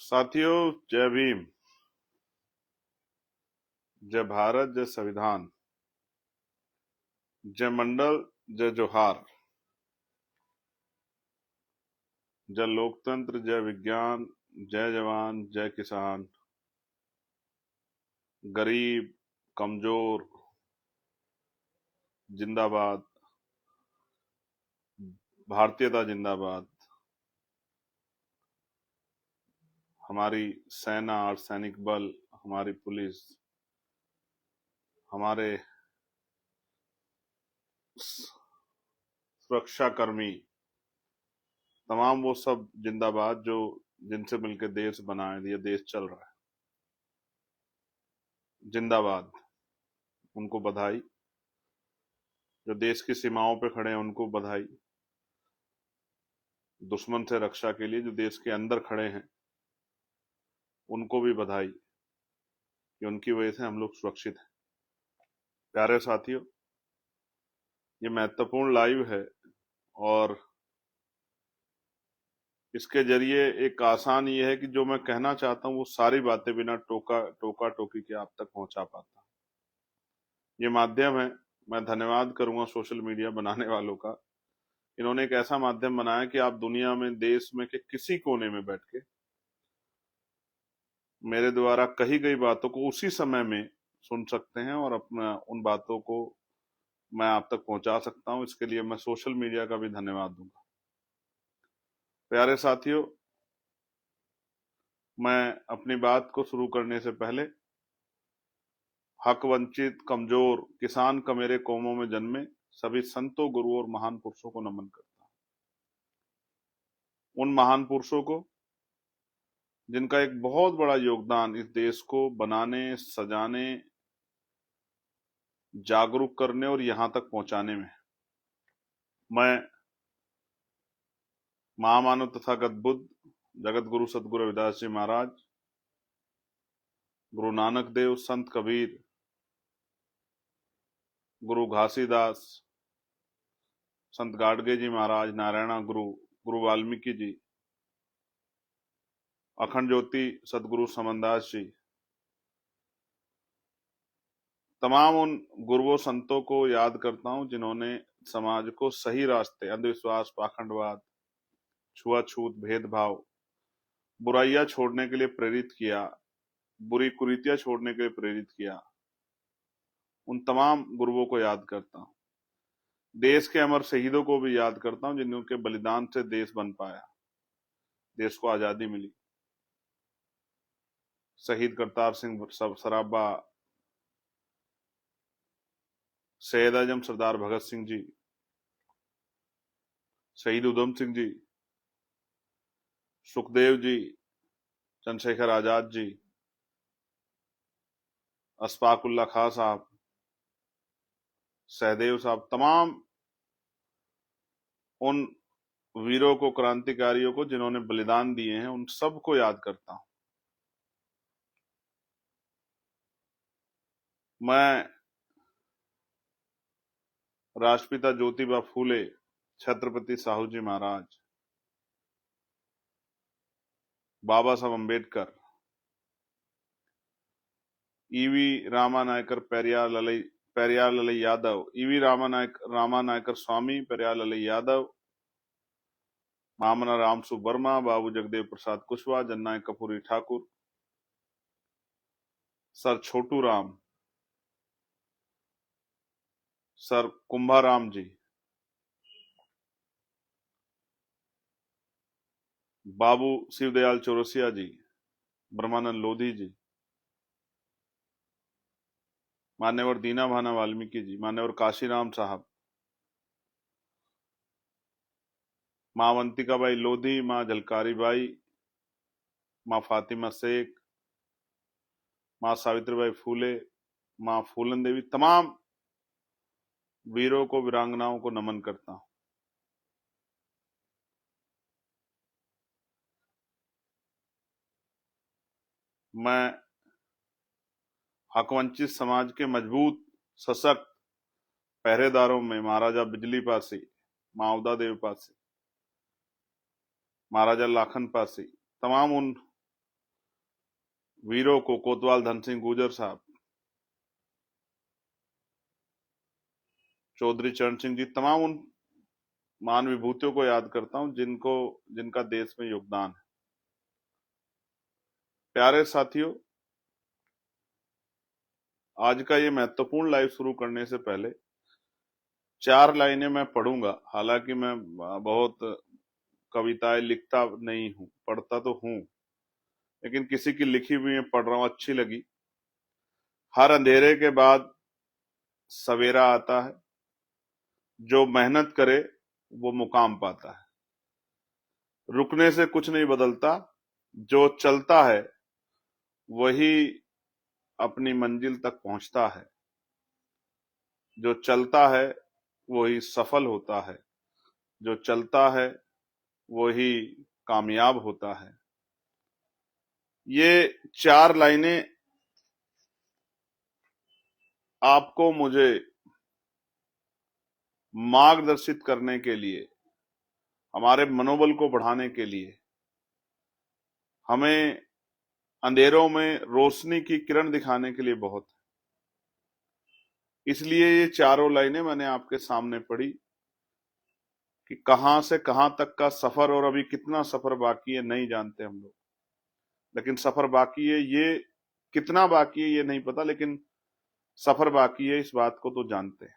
साथियों, जय भीम। जय भारत, जय संविधान, जय मंडल, जय जोहार। जय लोकतंत्र, जय विज्ञान, जय जवान, जय किसान। गरीब, कमजोर जिंदाबाद, भारतीयता जिंदाबाद। हमारी सेना और सैनिक बल, हमारी पुलिस, हमारे सुरक्षा कर्मी, तमाम वो सब जिंदाबाद जो जिनसे मिलकर देश बनाए, ये देश चल रहा है। जिंदाबाद। उनको बधाई। जो देश की सीमाओं पे खड़े हैं उनको बधाई। दुश्मन से रक्षा के लिए जो देश के अंदर खड़े हैं उनको भी बधाई कि उनकी वजह से हम लोग सुरक्षित हैं। प्यारे साथियों, ये महत्वपूर्ण लाइव है और इसके जरिए एक आसान ये है कि जो मैं कहना चाहता हूं वो सारी बातें बिना टोका टोकी के आप तक पहुंचा पाता। ये माध्यम है। मैं धन्यवाद करूंगा सोशल मीडिया बनाने वालों का। इन्होंने एक ऐसा माध्यम बनाया कि आप दुनिया में, देश में के किसी कोने में बैठ के मेरे द्वारा कही गई बातों को उसी समय में सुन सकते हैं और अपना उन बातों को मैं आप तक पहुंचा सकता हूं। इसके लिए मैं सोशल मीडिया का भी धन्यवाद दूंगा। प्यारे साथियों, मैं अपनी बात को शुरू करने से पहले हक वंचित, कमजोर, किसान कमेरे कौमों में जन्मे सभी संतों, गुरुओं और महान पुरुषों को नमन करता हूं। उन महान पुरुषों को जिनका एक बहुत बड़ा योगदान इस देश को बनाने, सजाने, जागरूक करने और यहां तक पहुंचाने में। मैं महामानव तथागत बुद्ध, जगत गुरु सदगुरु रविदास जी महाराज, गुरु नानक देव, संत कबीर, गुरु घासीदास, संत गाडगे जी महाराज, नारायणा गुरु, गुरु वाल्मीकि जी, अखंड ज्योति सदगुरु समनदास जी, तमाम उन गुरुओं संतों को याद करता हूं जिन्होंने समाज को सही रास्ते, अंधविश्वास, पाखंडवाद, छुआछूत, भेदभाव, बुराइयां छोड़ने के लिए प्रेरित किया, बुरी कुरीतियां छोड़ने के लिए प्रेरित किया। उन तमाम गुरुओं को याद करता हूं। देश के अमर शहीदों को भी याद करता हूं जिनके बलिदान से देश बन पाया, देश को आजादी मिली। शहीद करतार सिंह सराबा, सैयद आजम सरदार भगत सिंह जी, शहीद उधम सिंह जी, सुखदेव जी, चंद्रशेखर आजाद जी, अशफाक उल्ला खां साहब, सहदेव साहब, तमाम उन वीरों को, क्रांतिकारियों को जिन्होंने बलिदान दिए हैं, उन सबको याद करता हूं। मैं राष्ट्रपिता ज्योतिबा फूले, छत्रपति साहू जी महाराज, बाबा साहब अम्बेडकर, ईवी रामानायकर पेरियार ललई यादव, ईवी रामानायकर स्वामी, पेरियार ललई यादव, मामना राम सुवर्मा, बाबू जगदेव प्रसाद कुशवाहा, जननायक कपूरी ठाकुर, सर छोटू राम, सर कुंभाराम जी, बाबू शिवदयाल चौरसिया जी, ब्रह्मानंद लोधी जी, मान्यवर दीना भाना वाल्मीकि जी, मान्यवर काशीराम साहब, मां अवंतिका बाई लोधी, मां झलकारी बाई, मां फातिमा शेख, मां सावित्रीबाई फूले, मां फूलन देवी, तमाम वीरों को, वीरांगनाओं को नमन करता हूं। मैं हकवंचित समाज के मजबूत, सशक्त पहरेदारों में महाराजा बिजली पासी, मावदा देव पासी, महाराजा लाखन पासी, तमाम उन वीरों को, कोतवाल धन सिंह गुर्जर साहब, चौधरी चरण सिंह जी, तमाम उन महान विभूतियों को याद करता हूं जिनका देश में योगदान है। प्यारे साथियों, आज का ये महत्वपूर्ण लाइव शुरू करने से पहले 4 लाइनें मैं पढ़ूंगा। हालांकि मैं बहुत कविताएं लिखता नहीं हूं, पढ़ता तो हूं, लेकिन किसी की लिखी हुई मैं पढ़ रहा हूं, अच्छी लगी। हर अंधेरे के बाद सवेरा आता है, जो मेहनत करे वो मुकाम पाता है। रुकने से कुछ नहीं बदलता, जो चलता है वही अपनी मंजिल तक पहुंचता है। जो चलता है वही सफल होता है, जो चलता है वही कामयाब होता है। ये 4 लाइनें आपको मुझे मार्गदर्शित करने के लिए, हमारे मनोबल को बढ़ाने के लिए, हमें अंधेरों में रोशनी की किरण दिखाने के लिए बहुत है। इसलिए ये 4 लाइनें मैंने आपके सामने पढ़ी कि कहां से कहां तक का सफर, और अभी कितना सफर बाकी है नहीं जानते हम लोग, लेकिन सफर बाकी है। ये कितना बाकी है ये नहीं पता, लेकिन सफर बाकी है इस बात को तो जानते हैं।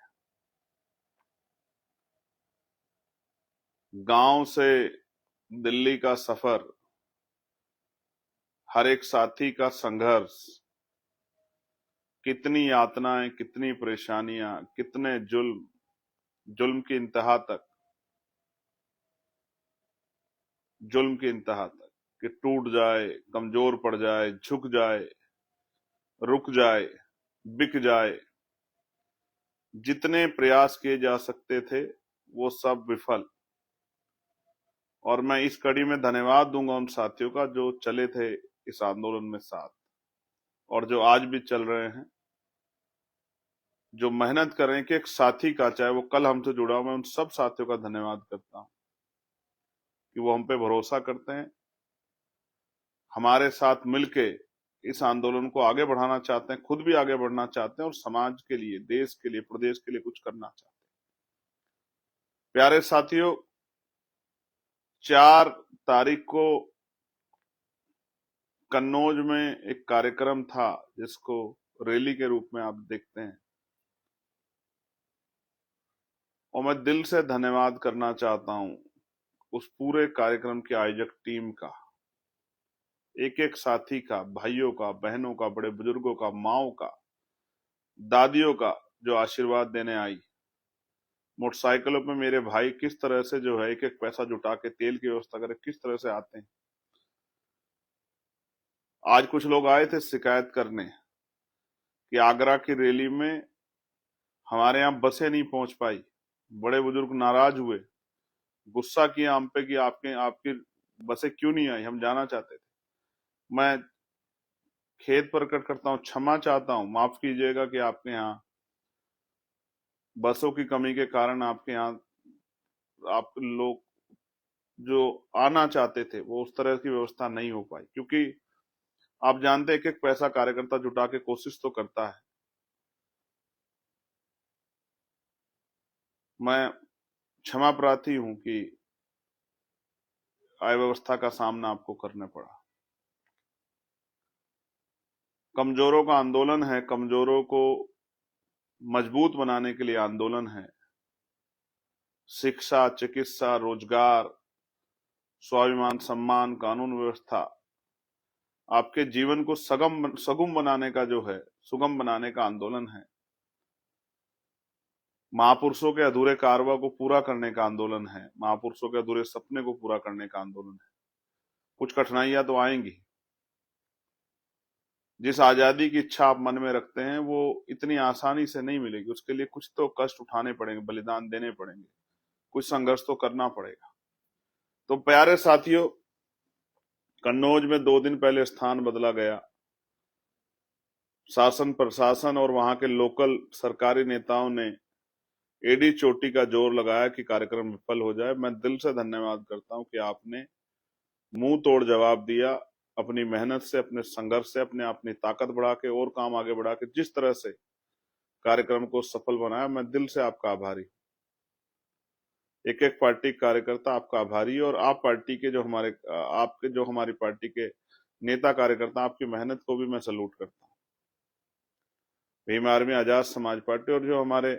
गांव से दिल्ली का सफर, हर एक साथी का संघर्ष, कितनी यातनाएं, कितनी परेशानियां, कितने जुल्म की इंतहा तक, जुल्म की इंतहा तक कि टूट जाए, कमजोर पड़ जाए, झुक जाए, रुक जाए, बिक जाए। जितने प्रयास किए जा सकते थे वो सब विफल। और मैं इस कड़ी में धन्यवाद दूंगा उन साथियों का जो चले थे इस आंदोलन में साथ, और जो आज भी चल रहे हैं, जो मेहनत कर रहे हैं। कि एक साथी का, चाहे वो कल हमसे जुड़ा हो, मैं उन सब साथियों का धन्यवाद करता हूं कि वो हम पे भरोसा करते हैं, हमारे साथ मिलके इस आंदोलन को आगे बढ़ाना चाहते हैं, खुद भी आगे बढ़ना चाहते हैं, और समाज के लिए, देश के लिए, प्रदेश के लिए कुछ करना चाहते हैं। प्यारे साथियों, 4 तारीख को कन्नौज में एक कार्यक्रम था जिसको रैली के रूप में आप देखते हैं, और मैं दिल से धन्यवाद करना चाहता हूं उस पूरे कार्यक्रम की आयोजक टीम का, एक एक साथी का, भाइयों का, बहनों का, बड़े बुजुर्गों का, माओ का, दादियों का, जो आशीर्वाद देने आई। मोटरसाइकिलों पे मेरे भाई किस तरह से जो है एक एक पैसा जुटा के तेल की व्यवस्था करे, किस तरह से आते हैं। आज कुछ लोग आए थे शिकायत करने कि आगरा की रैली में हमारे यहाँ बसें नहीं पहुंच पाई। बड़े बुजुर्ग नाराज हुए, गुस्सा किया हम पे कि आपके आपकी बसें क्यों नहीं आई, हम जाना चाहते थे। मैं खेद प्रकट करता हूँ, क्षमा चाहता हूँ, माफ कीजिएगा कि आपके यहाँ बसों की कमी के कारण आपके यहाँ आप लोग जो आना चाहते थे वो उस तरह की व्यवस्था नहीं हो पाई, क्योंकि आप जानते हैं एक एक पैसा कार्यकर्ता जुटा के कोशिश तो करता है। मैं क्षमा प्रार्थी हूं कि अव्यवस्था का सामना आपको करना पड़ा। कमजोरों का आंदोलन है, कमजोरों को मजबूत बनाने के लिए आंदोलन है। शिक्षा, चिकित्सा, रोजगार, स्वाभिमान, सम्मान, कानून व्यवस्था, आपके जीवन को सगुम बनाने का जो है, सुगम बनाने का आंदोलन है। महापुरुषों के अधूरे कारवा को पूरा करने का आंदोलन है, महापुरुषों के अधूरे सपने को पूरा करने का आंदोलन है। कुछ कठिनाइयां तो आएंगी। जिस आजादी की इच्छा आप मन में रखते हैं वो इतनी आसानी से नहीं मिलेगी, उसके लिए कुछ तो कष्ट उठाने पड़ेंगे, बलिदान देने पड़ेंगे, कुछ संघर्ष तो करना पड़ेगा। तो प्यारे साथियों, कन्नौज में 2 दिन पहले स्थान बदला गया। शासन, प्रशासन और वहां के लोकल सरकारी नेताओं ने एडी चोटी का जोर लगाया कि कार्यक्रम विफल हो जाए। मैं दिल से धन्यवाद करता हूं कि आपने मुंह तोड़ जवाब दिया, अपनी मेहनत से, अपने संघर्ष से, अपनी ताकत बढ़ा के और काम आगे बढ़ा के जिस तरह से कार्यक्रम को सफल बनाया, मैं दिल से आपका आभारी। एक एक पार्टी कार्यकर्ता आपका आभारी है, और आप पार्टी के जो हमारे आपके जो हमारी पार्टी के नेता कार्यकर्ता, आपकी मेहनत को भी मैं सलूट करता हूँ। भीम आर्मी, आजाद समाज पार्टी और जो हमारे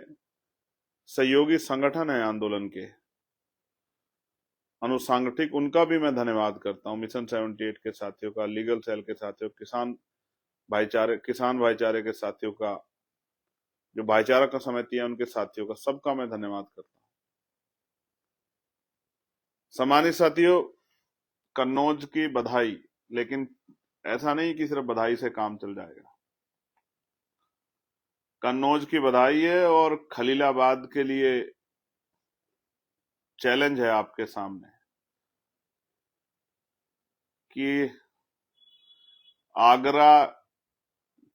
सहयोगी संगठन है आंदोलन के अनुसांगठिक, उनका भी मैं धन्यवाद करता हूँ। मिशन 78 के साथियों का, लीगल सेल के साथियों, किसान भाईचारे के साथियों का, जो भाईचारा का समिति है उनके साथियों का, सबका मैं धन्यवाद करता हूँ। सम्मानित साथियों, कन्नौज की बधाई, लेकिन ऐसा नहीं कि सिर्फ बधाई से काम चल जाएगा। कन्नौज की बधाई है और खलीलाबाद के लिए चैलेंज है आपके सामने कि आगरा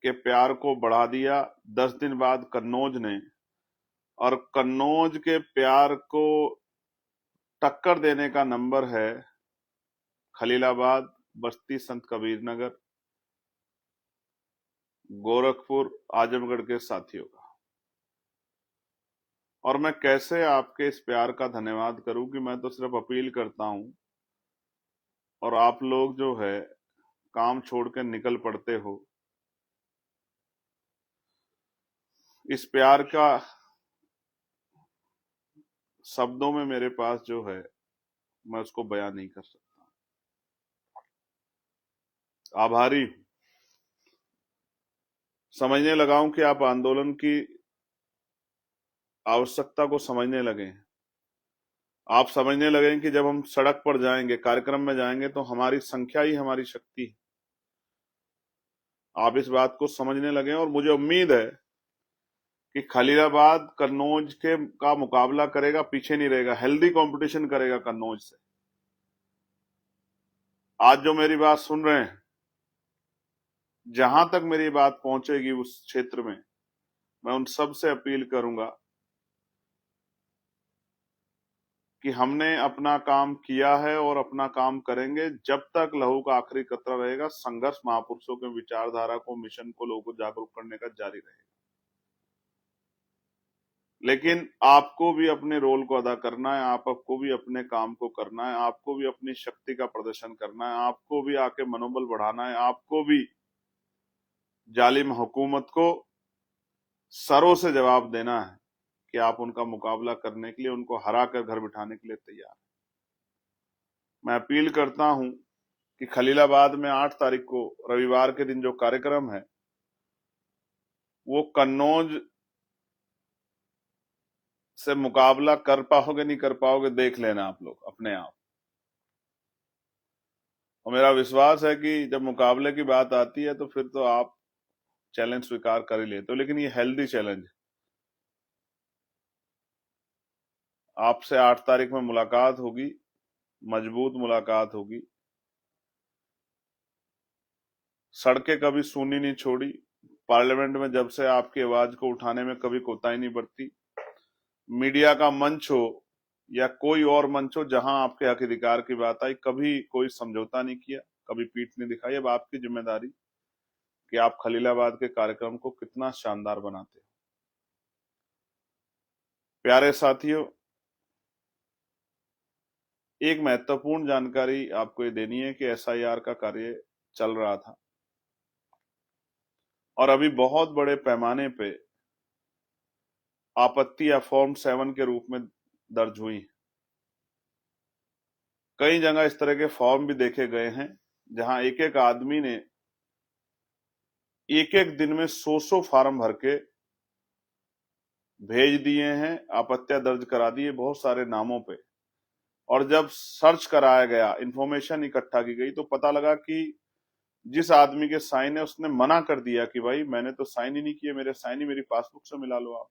के प्यार को बढ़ा दिया 10 दिन बाद कन्नौज ने, और कन्नौज के प्यार को टक्कर देने का नंबर है खलीलाबाद, बस्ती, संत कबीर नगर, गोरखपुर, आजमगढ़ के साथियों का। और मैं कैसे आपके इस प्यार का धन्यवाद करूं कि मैं तो सिर्फ अपील करता हूं और आप लोग जो है काम छोड़ के निकल पड़ते हो। इस प्यार का शब्दों में मेरे पास जो है मैं उसको बयां नहीं कर सकता। आभारी हूं, समझने लगा हूं कि आप आंदोलन की आवश्यकता को समझने लगे हैं। आप समझने लगे कि जब हम सड़क पर जाएंगे, कार्यक्रम में जाएंगे, तो हमारी संख्या ही हमारी शक्ति है। आप इस बात को समझने लगे और मुझे उम्मीद है कि खलीलाबाद कन्नौज के का मुकाबला करेगा, पीछे नहीं रहेगा, हेल्दी कंपटीशन करेगा कन्नौज से। आज जो मेरी बात सुन रहे हैं, जहां तक मेरी बात पहुंचेगी उस क्षेत्र में, मैं उन सब से अपील करूंगा कि हमने अपना काम किया है और अपना काम करेंगे जब तक लहू का आखिरी कतरा रहेगा। संघर्ष महापुरुषों के विचारधारा को, मिशन को, लोगों को जागरूक करने का जारी रहेगा। लेकिन आपको भी अपने रोल को अदा करना है, आपको भी अपने काम को करना है, आपको भी अपनी शक्ति का प्रदर्शन करना है, आपको भी आके मनोबल बढ़ाना है, आपको भी जालिम हुकूमत को सरों से जवाब देना है कि आप उनका मुकाबला करने के लिए, उनको हरा कर घर बिठाने के लिए तैयार हैं। मैं अपील करता हूं कि खलीलाबाद में 8 तारीख को रविवार के दिन जो कार्यक्रम है वो कन्नौज से मुकाबला कर पाओगे नहीं कर पाओगे देख लेना आप लोग अपने आप। और मेरा विश्वास है कि जब मुकाबले की बात आती है तो फिर तो आप चैलेंज स्वीकार कर ही लेते हो, लेकिन ये हेल्दी चैलेंज। आपसे 8 तारीख में मुलाकात होगी, मजबूत मुलाकात होगी। सड़कें कभी सूनी नहीं छोड़ी, पार्लियामेंट में जब से आपकी आवाज को उठाने में कभी कोताही नहीं बरती। मीडिया का मंच हो या कोई और मंच हो, जहां आपके हक अधिकार की बात आई, कभी कोई समझौता नहीं किया, कभी पीठ नहीं दिखाई। अब आपकी जिम्मेदारी कि आप खलीलाबाद के कार्यक्रम को कितना शानदार बनाते हो। प्यारे साथियों, एक महत्वपूर्ण जानकारी आपको ये देनी है कि एसआईआर का कार्य चल रहा था और अभी बहुत बड़े पैमाने पे आपत्ति या फॉर्म 7 के रूप में दर्ज हुई। कई जगह इस तरह के फॉर्म भी देखे गए हैं जहां एक एक आदमी ने एक एक दिन में 100 फार्म भर के भेज दिए हैं, आपत्तियां दर्ज करा दी है बहुत सारे नामों पे। और जब सर्च कराया गया, इंफॉर्मेशन इकट्ठा की गई, तो पता लगा कि जिस आदमी के साइन है उसने मना कर दिया कि भाई मैंने तो साइन ही नहीं किए, मेरे साइन ही मेरी पासबुक से मिला लो आप।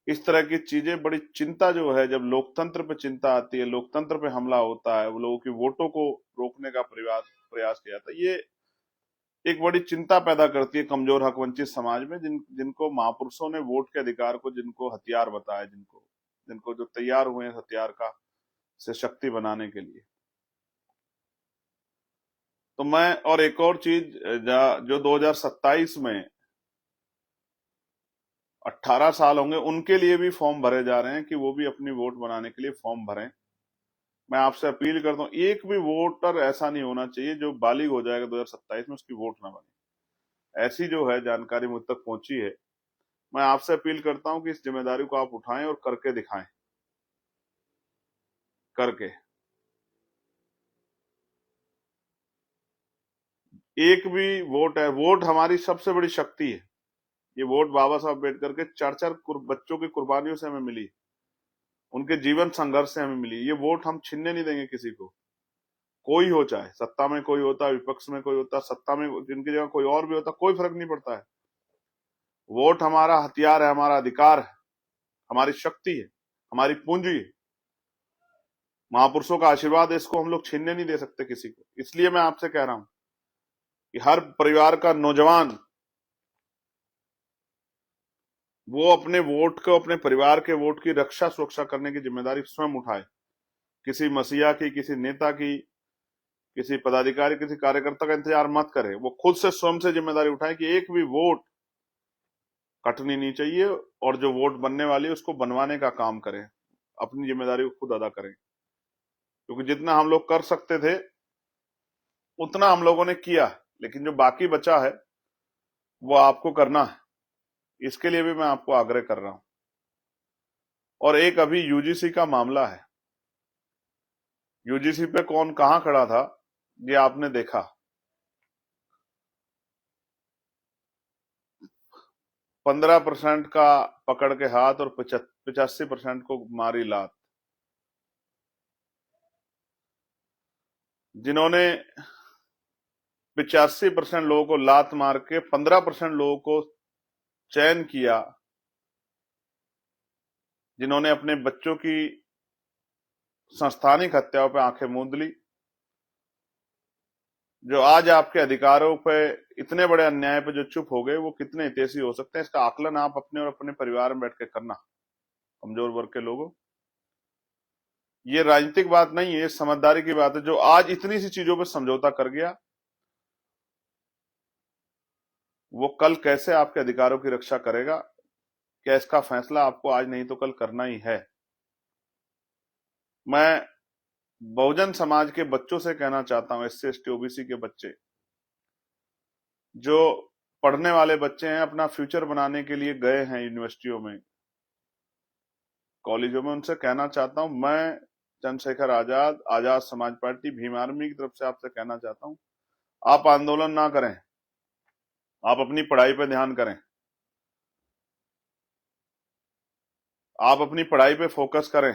इस तरह की चीजें, बड़ी चिंता जो है, जब लोकतंत्र पे चिंता आती है, लोकतंत्र पे हमला होता है, वो लोगों की वोटों को रोकने का प्रयास किया जाता है, ये एक बड़ी चिंता पैदा करती है कमजोर हक वंचित समाज में, जिनको महापुरुषों ने वोट के अधिकार को, जिनको हथियार बताया, जिनको जिनको जो तैयार हुए हैं हथियार का से शक्ति बनाने के लिए। तो मैं, और एक और चीज, जो 2027 में 18 साल होंगे उनके लिए भी फॉर्म भरे जा रहे हैं कि वो भी अपनी वोट बनाने के लिए फॉर्म भरें। मैं आपसे अपील करता हूं, एक भी वोटर ऐसा नहीं होना चाहिए जो बालिग हो जाएगा 2027 में उसकी वोट ना बने। ऐसी जो है जानकारी मुझ तक पहुंची है। मैं आपसे अपील करता हूं कि इस जिम्मेदारी को आप उठाएं और करके दिखाएं, करके। एक भी वोट है, वोट हमारी सबसे बड़ी शक्ति है। ये वोट बाबा साहब अम्बेडकर के 4-4 बच्चों की कुर्बानियों से हमें मिली, उनके जीवन संघर्ष से हमें मिली। ये वोट हम छीनने नहीं देंगे किसी को, कोई हो, चाहे सत्ता में कोई होता, विपक्ष में कोई होता, सत्ता में जिनकी जगह कोई और भी होता, कोई फर्क नहीं पड़ता है। वोट हमारा हथियार है, हमारा अधिकार है, हमारी शक्ति है, हमारी पूंजी है। महापुरुषों का आशीर्वाद है, इसको हम लोग छीनने नहीं दे सकते किसी को। इसलिए मैं आपसे कह रहा हूं कि हर परिवार का नौजवान वो अपने वोट को, अपने परिवार के वोट की रक्षा सुरक्षा करने की जिम्मेदारी स्वयं उठाए। किसी मसीहा की, किसी नेता की, किसी पदाधिकारी, किसी कार्यकर्ता का इंतजार मत करे। वो खुद से स्वयं से जिम्मेदारी उठाए कि एक भी वोट कटनी नहीं चाहिए, और जो वोट बनने वाली है उसको बनवाने का काम करें, अपनी जिम्मेदारी को खुद अदा करें। क्योंकि जितना हम लोग कर सकते थे उतना हम लोगों ने किया, लेकिन जो बाकी बचा है वो आपको करना है। इसके लिए भी मैं आपको आग्रह कर रहा हूं। और एक अभी यूजीसी का मामला है। यूजीसी पे कौन कहां खड़ा था ये आपने देखा। 15% का पकड़ के हाथ और 85% को मारी लात। जिन्होंने 85% लोगों को लात मार के 15% लोगों को चयन किया, जिन्होंने अपने बच्चों की संस्थानिक हत्याओं पे आंखें मूंद ली, जो आज आपके अधिकारों पे, इतने बड़े अन्याय पे जो चुप हो गए, वो कितने हितैषी हो सकते हैं, इसका आकलन आप अपने और अपने परिवार में बैठ के करना। कमजोर वर्ग के लोगों, ये राजनीतिक बात नहीं है, समझदारी की बात है। जो आज इतनी सी चीजों पे समझौता कर गया, वो कल कैसे आपके अधिकारों की रक्षा करेगा? क्या इसका फैसला आपको आज नहीं तो कल करना ही है। मैं बहुजन समाज के बच्चों से कहना चाहता हूं, SC ST OBC के बच्चे, जो पढ़ने वाले बच्चे हैं, अपना फ्यूचर बनाने के लिए गए हैं यूनिवर्सिटियों में, कॉलेजों में, उनसे कहना चाहता हूं, मैं चंद्रशेखर आजाद, आजाद समाज पार्टी, भीम आर्मी की तरफ से आपसे कहना चाहता हूं, आप आंदोलन ना करें, आप अपनी पढ़ाई पे ध्यान करें, आप अपनी पढ़ाई पे फोकस करें,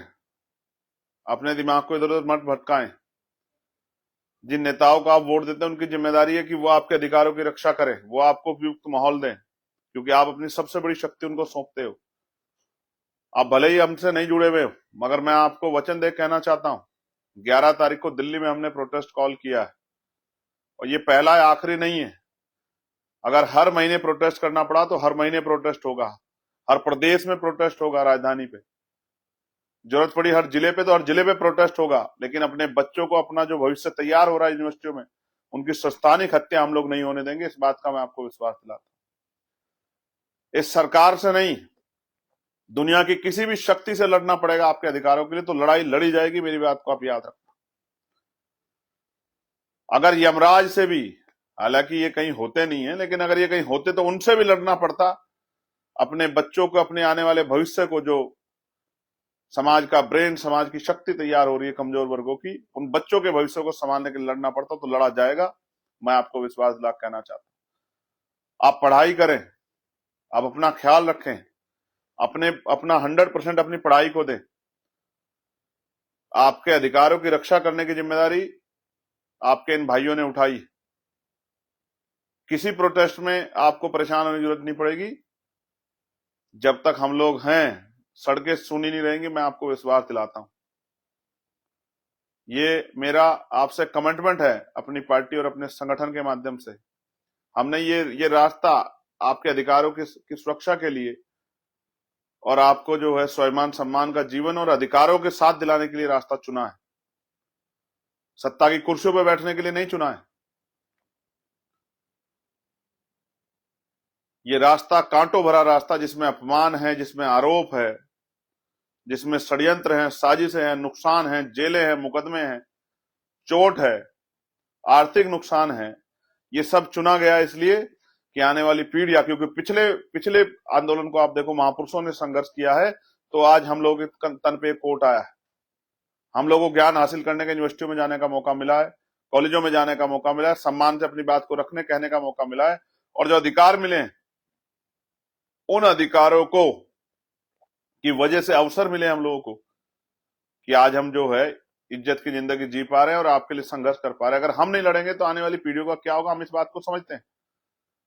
अपने दिमाग को इधर उधर मत भटकाएं। जिन नेताओं को आप वोट देते हैं उनकी जिम्मेदारी है कि वो आपके अधिकारों की रक्षा करें, वो आपको उपयुक्त माहौल दें, क्योंकि आप अपनी सबसे बड़ी शक्ति उनको सौंपते हो। आप भले ही हमसे नहीं जुड़े हुए हो, मगर मैं आपको वचन दे कहना चाहता हूं, 11 तारीख को दिल्ली में हमने प्रोटेस्ट कॉल किया है, और ये पहला है, आखिरी नहीं है। अगर हर महीने प्रोटेस्ट करना पड़ा तो हर महीने प्रोटेस्ट होगा, हर प्रदेश में प्रोटेस्ट होगा, राजधानी पे जरूरत पड़ी हर जिले पे तो हर जिले पे प्रोटेस्ट होगा। लेकिन अपने बच्चों को, अपना जो भविष्य तैयार हो रहा है यूनिवर्सिटियों में, उनकी संस्थानिक हत्या हम लोग नहीं होने देंगे। इस बात का मैं आपको विश्वास दिलाता हूं। इस सरकार से नहीं, दुनिया की किसी भी शक्ति से लड़ना पड़ेगा आपके अधिकारों के लिए, तो लड़ाई लड़ी जाएगी, मेरी बात को आप याद रखना। अगर यमराज से भी, हालांकि ये कहीं होते नहीं है, लेकिन अगर ये कहीं होते तो उनसे भी लड़ना पड़ता, अपने बच्चों को, अपने आने वाले भविष्य को, जो समाज का ब्रेन, समाज की शक्ति तैयार हो रही है कमजोर वर्गों की, उन बच्चों के भविष्य को संभालने के लिए लड़ना पड़ता, तो लड़ा जाएगा। मैं आपको विश्वास दिला कहना चाहता हूं, आप पढ़ाई करें, आप अपना ख्याल रखें, अपना 100% अपनी पढ़ाई को दें। आपके अधिकारों की रक्षा करने की जिम्मेदारी आपके इन भाइयों ने उठाई। किसी प्रोटेस्ट में आपको परेशान होने की जरूरत नहीं पड़ेगी। जब तक हम लोग हैं, सड़कें सुनी नहीं रहेंगी, मैं आपको विश्वास दिलाता हूं। ये मेरा आपसे कमिटमेंट है, अपनी पार्टी और अपने संगठन के माध्यम से। हमने ये रास्ता आपके अधिकारों की सुरक्षा के लिए, और आपको जो है स्वाभिमान सम्मान का जीवन और अधिकारों के साथ दिलाने के लिए रास्ता चुना है। सत्ता की कुर्सियों पर बैठने के लिए नहीं चुना है। ये रास्ता कांटों भरा रास्ता, जिसमें अपमान है, जिसमें आरोप है, जिसमें षड्यंत्र है, साजिश है, नुकसान है, जेलें हैं, मुकदमे हैं, चोट है, आर्थिक नुकसान है। ये सब चुना गया इसलिए कि आने वाली पीढ़ियां, क्योंकि पिछले पिछले आंदोलन को आप देखो, महापुरुषों ने संघर्ष किया है, तो आज हम लोग तन पे कोट आया है। हम लोगों को ज्ञान हासिल करने का, यूनिवर्सिटियों में जाने का मौका मिला है, कॉलेजों में जाने का मौका मिला है, सम्मान से अपनी बात को रखने कहने का मौका मिला है, और जो अधिकार मिले हैं उन अधिकारों को की वजह से अवसर मिले हम लोगों को कि आज हम जो है इज्जत की जिंदगी जी पा रहे हैं और आपके लिए संघर्ष कर पा रहे हैं। अगर हम नहीं लड़ेंगे तो आने वाली पीढ़ियों का क्या होगा, हम इस बात को समझते हैं।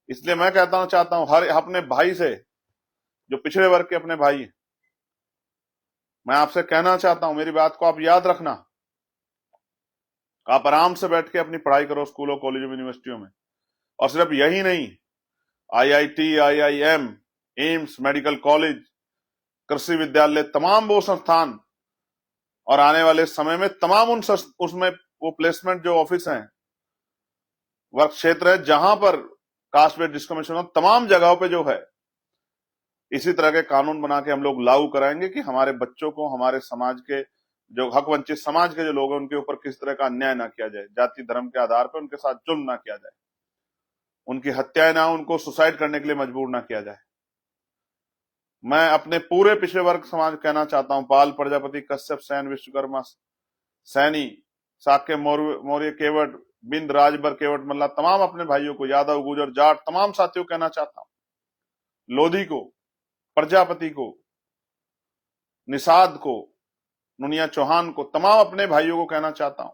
इसलिए मैं चाहता हूं हर अपने भाई से, जो पिछड़े वर्ग के अपने भाई हैं, मैं आपसे कहना चाहता हूं, मेरी बात को आप याद रखना। आप आराम से बैठ के अपनी पढ़ाई करो स्कूलों, कॉलेजों, यूनिवर्सिटियों में। और सिर्फ यही नहीं, IIT, IIM, AIIMS, medical college, कृषि विद्यालय, तमाम वो संस्थान, और आने वाले समय में तमाम उसमें वो प्लेसमेंट जो ऑफिस हैं, वर्क क्षेत्र है, जहां पर कास्ट बेस्ड डिस्क्रिमिनेशन हो, तमाम जगहों पे जो है इसी तरह के कानून बना के हम लोग लागू कराएंगे कि हमारे बच्चों को, हमारे समाज के जो हक वंचित समाज के जो लोग हैं, उनके ऊपर किस तरह का अन्याय ना किया जाए, जाति धर्म के आधार पर उनके साथ जुल्म ना किया जाए, उनकी हत्याएं ना, उनको सुसाइड करने के लिए मजबूर ना किया जाए। मैं अपने पूरे पिछड़े वर्ग समाज कहना चाहता हूं, पाल, प्रजापति, कश्यप, सैन, विश्वकर्मा, सैनी, साक्य, मौर्य, केवट, बिंद, राजभर, केवट, मल्ला, तमाम अपने भाइयों को, यादव, गुजर, जाट, तमाम साथियों को कहना चाहता हूं, लोधी को, प्रजापति को, निषाद को, नुनिया चौहान को, तमाम अपने भाइयों को कहना चाहता हूं,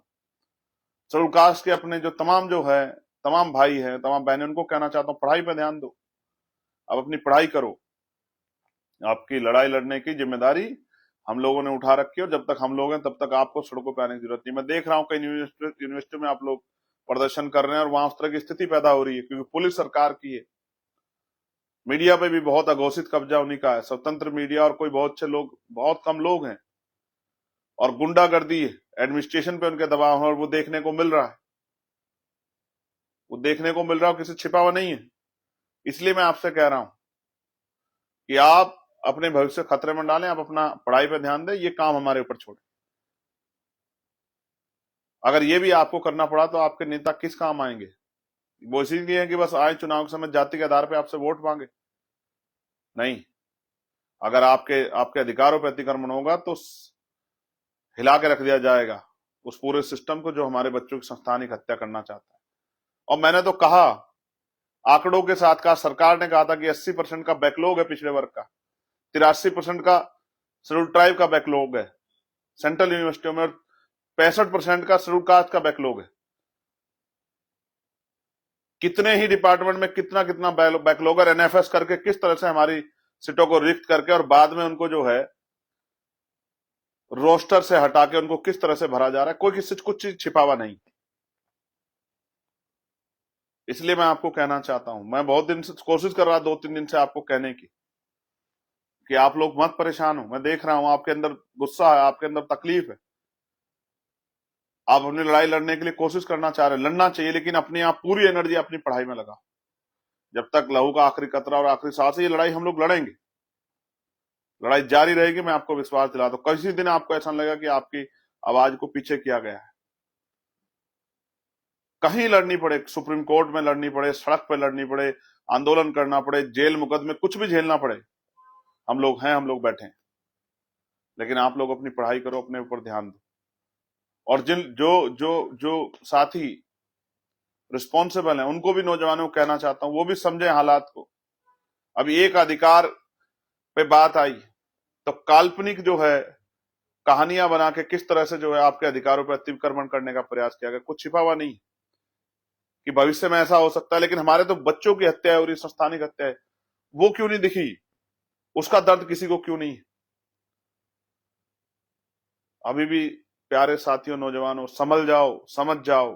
शेड्यूल कास्ट के अपने जो है तमाम भाई हैं, तमाम बहनें, उनको कहना चाहता हूं, पढ़ाई पर ध्यान दो, अब अपनी पढ़ाई करो। आपकी लड़ाई लड़ने की जिम्मेदारी हम लोगों ने उठा रखी है, और जब तक हम लोग हैं तब तक आपको सड़कों पर आने की जरूरत नहीं। मैं देख रहा हूं कई यूनिवर्सिटी में आप लोग प्रदर्शन कर रहे हैं और वहां उस तरह की स्थिति पैदा हो रही है, क्योंकि पुलिस सरकार की है। मीडिया पे भी बहुत अघोषित कब्जा उन्हीं का है, स्वतंत्र मीडिया, और कोई बहुत अच्छे लोग, बहुत कम लोग हैं, और गुंडागर्दी है, एडमिनिस्ट्रेशन पे उनके दबाव है, और वो देखने को मिल रहा है, वो देखने को मिल रहा है, किसी छिपा हुआ नहीं है। इसलिए मैं आपसे कह रहा हूं कि आप अपने भविष्य खतरे में डालें, आप अपना पढ़ाई पे ध्यान दें, ये काम हमारे ऊपर छोड़ें। अगर ये भी आपको करना पड़ा तो आपके नेता किस काम आएंगे? वो इसीलिए है कि बस आए चुनाव के समय जाति के आधार पे आपसे वोट मांगे? नहीं, अगर आपके आपके अधिकारों पर अतिक्रमण होगा तो हिला के रख दिया जाएगा उस पूरे सिस्टम को, जो हमारे बच्चों की संस्थानिक हत्या करना चाहता है। और मैंने तो कहा, आंकड़ों के साथ कहा, सरकार ने कहा था कि 80% का बैकलॉग है पिछड़े वर्ग का, 83% का शेड्यूल ट्राइब का बैकलॉग है सेंट्रल यूनिवर्सिटियों में, और 65% का शेड्यूल कास्ट का बैकलॉग है। कितने ही डिपार्टमेंट में कितना कितना बैकलॉग है, एनएफएस करके किस तरह से हमारी सीटों को रिक्त करके, और बाद में उनको जो है रोस्टर से हटा के उनको किस तरह से भरा जा रहा है, कोई किसी कुछ चीज छिपा हुआ नहीं। इसलिए मैं आपको कहना चाहता हूं, मैं बहुत दिन से कोशिश कर रहा, 2-3 दिन से आपको कहने की कि आप लोग मत परेशान हो। मैं देख रहा हूं आपके अंदर गुस्सा है, आपके अंदर तकलीफ है, आप अपनी लड़ाई लड़ने के लिए कोशिश करना चाह रहे हैं, लड़ना चाहिए, लेकिन अपनी आप पूरी एनर्जी अपनी पढ़ाई में लगा। जब तक लहू का आखिरी कतरा और आखिरी सांस है, ये लड़ाई हम लोग लड़ेंगे, लड़ाई जारी रहेगी। मैं आपको विश्वास दिलाता हूं, किसी दिन आपको ऐसा लगेगा कि आपकी आवाज को पीछे किया गया है। कहीं लड़नी पड़े, सुप्रीम कोर्ट में लड़नी पड़े, सड़क पे लड़नी पड़े, आंदोलन करना पड़े, जेल मुकदमे कुछ भी झेलना पड़े, हम लोग हैं, हम लोग बैठे हैं। लेकिन आप लोग अपनी पढ़ाई करो, अपने ऊपर ध्यान दो, और जिन जो जो जो साथी रिस्पॉन्सिबल हैं उनको भी, नौजवानों को कहना चाहता हूं, वो भी समझे हालात को। अभी एक अधिकार पे बात आई तो काल्पनिक जो है कहानियां बना के किस तरह से जो है आपके अधिकारों पर अतिक्रमण करने का प्रयास किया गया, कुछ छिपा हुआ नहीं कि भविष्य में ऐसा हो सकता है। लेकिन हमारे तो बच्चों की हत्या हो रही, संस्थानिक हत्या है, वो क्यों नहीं दिखी? उसका दर्द किसी को क्यों नहीं? अभी भी प्यारे साथियों, नौजवानों, संभल जाओ, समझ जाओ,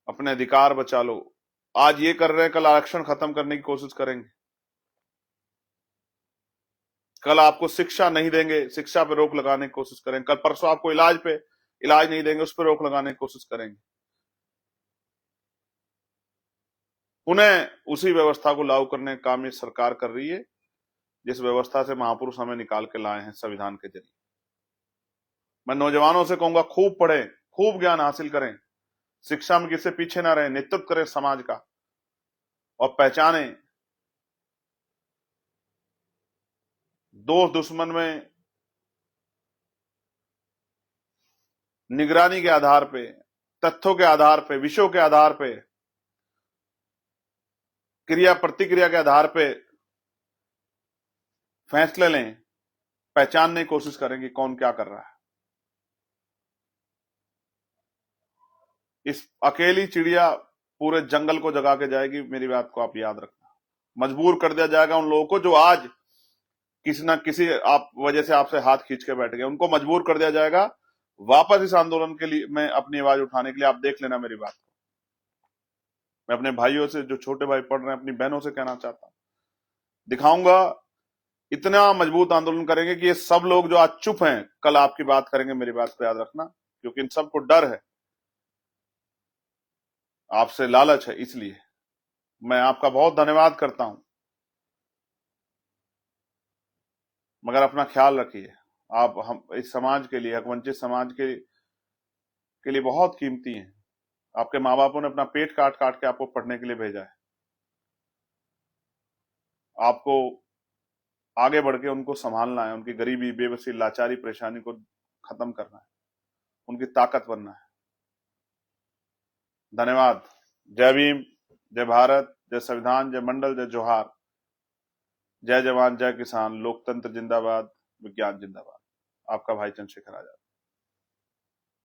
अपने अधिकार बचा लो। आज ये कर रहे हैं, कल आरक्षण खत्म करने की कोशिश करेंगे, कल आपको शिक्षा नहीं देंगे, शिक्षा पे रोक लगाने की कोशिश करेंगे, कल परसों आपको इलाज नहीं देंगे, उस पर रोक लगाने की कोशिश करेंगे। उन्हें उसी व्यवस्था को लागू करने का काम ये सरकार कर रही है जिस व्यवस्था से महापुरुष हमें निकाल के लाए हैं संविधान के जरिए। मैं नौजवानों से कहूंगा, खूब पढ़ें, खूब ज्ञान हासिल करें, शिक्षा में किसी पीछे ना रहें, नेतृत्व करें समाज का और पहचाने दोस्त दुश्मन में निगरानी के आधार पे, तथ्यों के आधार पे, विषयों के आधार पे, क्रिया प्रतिक्रिया के आधार पे फैसले लें, पहचानने की कोशिश करें कि कौन क्या कर रहा है। इस अकेली चिड़िया पूरे जंगल को जगा के जाएगी, मेरी बात को आप याद रखना। मजबूर कर दिया जाएगा उन लोगों को जो आज किसी ना किसी आप वजह से आपसे हाथ खींच के बैठ गए, उनको मजबूर कर दिया जाएगा वापस इस आंदोलन के लिए में अपनी आवाज उठाने के लिए। आप देख लेना मेरी बात को। मैं अपने भाइयों से, जो छोटे भाई पढ़ रहे हैं, अपनी बहनों से कहना चाहता हूं, दिखाऊंगा, इतना मजबूत आंदोलन करेंगे कि ये सब लोग जो आज चुप हैं कल आपकी बात करेंगे, मेरी बात को याद रखना, क्योंकि इन सबको डर है, आपसे लालच है। इसलिए मैं आपका बहुत धन्यवाद करता हूं, मगर अपना ख्याल रखिए। आप हम इस समाज के लिए, हकवंचित समाज के लिए बहुत कीमती हैं। आपके माँ बापों ने अपना पेट काट काट के आपको पढ़ने के लिए भेजा है। आपको आगे बढ़ के उनको संभालना है, उनकी गरीबी, बेबसी, लाचारी, परेशानी को खत्म करना है, उनकी ताकत बनना है। धन्यवाद। जय भीम, जय भारत, जय संविधान, जय मंडल, जय जोहार, जय जवान, जय किसान, लोकतंत्र जिंदाबाद, विज्ञान जिंदाबाद। आपका भाई चंद्रशेखर आजाद।